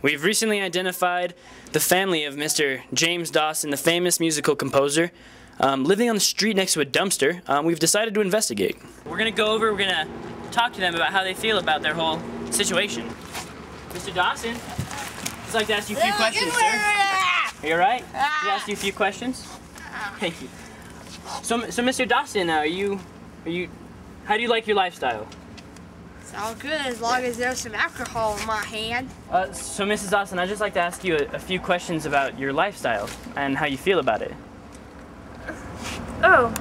We've recently identified the family of Mr. James Dawson, the famous musical composer, living on the street next to a dumpster. We've decided to investigate. We're going to go over, we're going to talk to them about how they feel about their whole situation. Mr. Dawson, I'd like to ask you a few questions, sir. Are you alright? Can I ask you a few questions? Thank you. So Mr. Dawson, how do you like your lifestyle? It's all good as long as there's some alcohol in my hand. So Mrs. Dawson, I'd just like to ask you a few questions about your lifestyle and how you feel about it. Oh,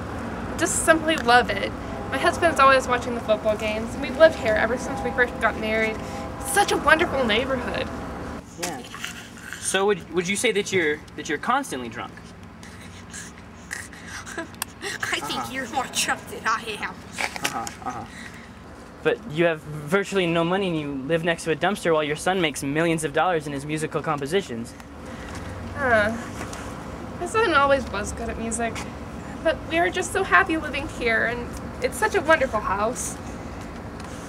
just simply love it. My husband's always watching the football games, and we've lived here ever since we first got married. It's such a wonderful neighborhood. Yeah. So would you say that you're constantly drunk? I think you're more drunk than I am. But you have virtually no money and you live next to a dumpster while your son makes millions of dollars in his musical compositions. My son always was good at music, but we are just so happy living here, and it's such a wonderful house.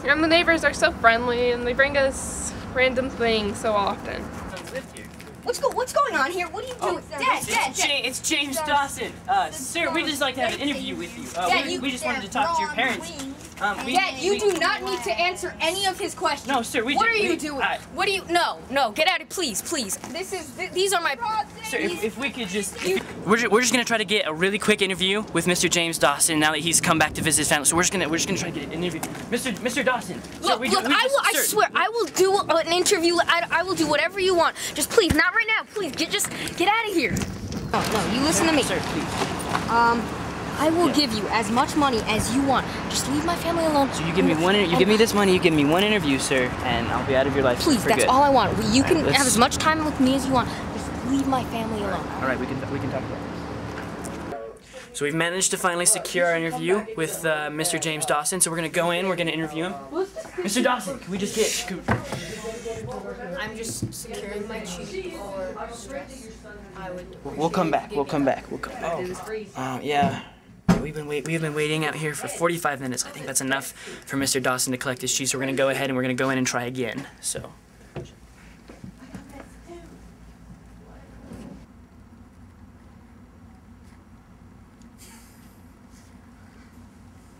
And the neighbors are so friendly, and they bring us random things so often. What's going on here? What are you doing? Dad. It's James Dawson. Sir, we'd just like to have an interview with you. We just wanted to talk to your parents. Dad, you do not need to answer any of his questions. No, sir, What are you doing? What are you? No, get out of please. These are my. Sir, if we could just. We're just gonna try to get a really quick interview with Mr. James Dawson now that he's come back to visit his family. So we're just gonna try to get an interview. Mr. Dawson. Look, I swear, I will do an interview. I will do whatever you want. Just please, not right now. Please, just get out of here. No, you listen to me. Sir, please. I will give you as much money as you want. Just leave my family alone. So you give me this money, you give me one interview, sir, and I'll be out of your life. Please, that's all I want. You can have as much time with me as you want. Just leave my family alone. All right, we can talk about this. So we've managed to finally secure our interview with Mr. James Dawson. So we're gonna go in, we're gonna interview him. Mr. Dawson, can we just get? I'm just securing my cheek or stress. We'll come back. Yeah. We've been waiting out here for 45 minutes. I think that's enough for Mr. Dawson to collect his cheese. So we're gonna go ahead and we're gonna go in and try again. So.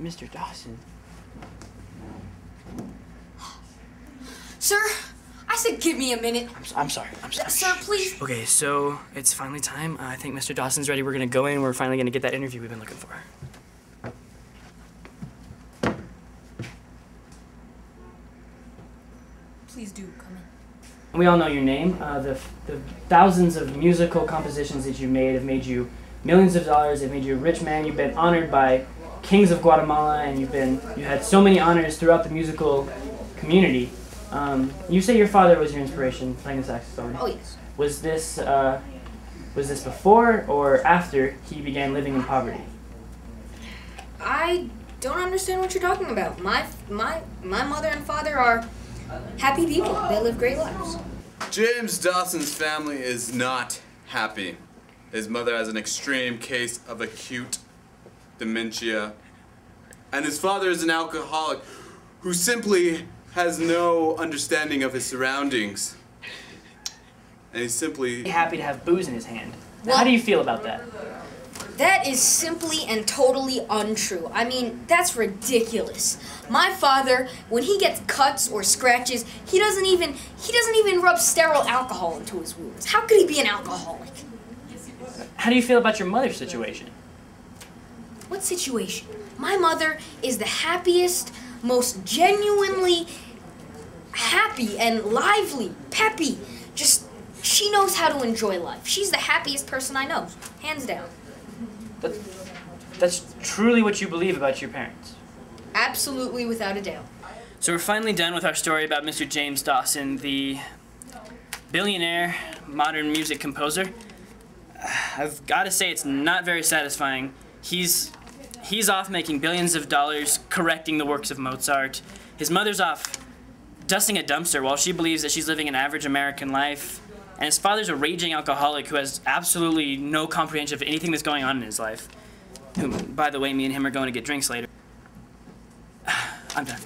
Mr. Dawson. Sir, I said give me a minute. I'm sorry. Sir, please. Okay, so it's finally time. I think Mr. Dawson's ready. We're gonna go in. We're finally gonna get that interview we've been looking for. Please do come in. We all know your name. The thousands of musical compositions that you made have made you millions of dollars. They've made you a rich man. You've been honored by kings of Guatemala, and you had so many honors throughout the musical community. You say your father was your inspiration playing the saxophone. Oh yes. Was this before or after he began living in poverty? I don't understand what you're talking about. My mother and father are happy people. They live great lives. James Dawson's family is not happy. His mother has an extreme case of acute dementia, and his father is an alcoholic who simply has no understanding of his surroundings. And he's simply happy to have booze in his hand. Well, how do you feel about that? That is simply and totally untrue. I mean, that's ridiculous. My father, when he gets cuts or scratches, he doesn't even rub sterile alcohol into his wounds. How could he be an alcoholic? How do you feel about your mother's situation? What situation? My mother is the happiest, most genuinely happy and lively, peppy. She knows how to enjoy life. She's the happiest person I know, hands down. That's truly what you believe about your parents? Absolutely, without a doubt. So we're finally done with our story about Mr. James Dawson, the billionaire modern music composer. I've got to say it's not very satisfying. He's off making billions of dollars correcting the works of Mozart. His mother's off dusting a dumpster while she believes that she's living an average American life. And his father's a raging alcoholic who has absolutely no comprehension of anything that's going on in his life. Who, by the way, me and him are going to get drinks later. I'm done.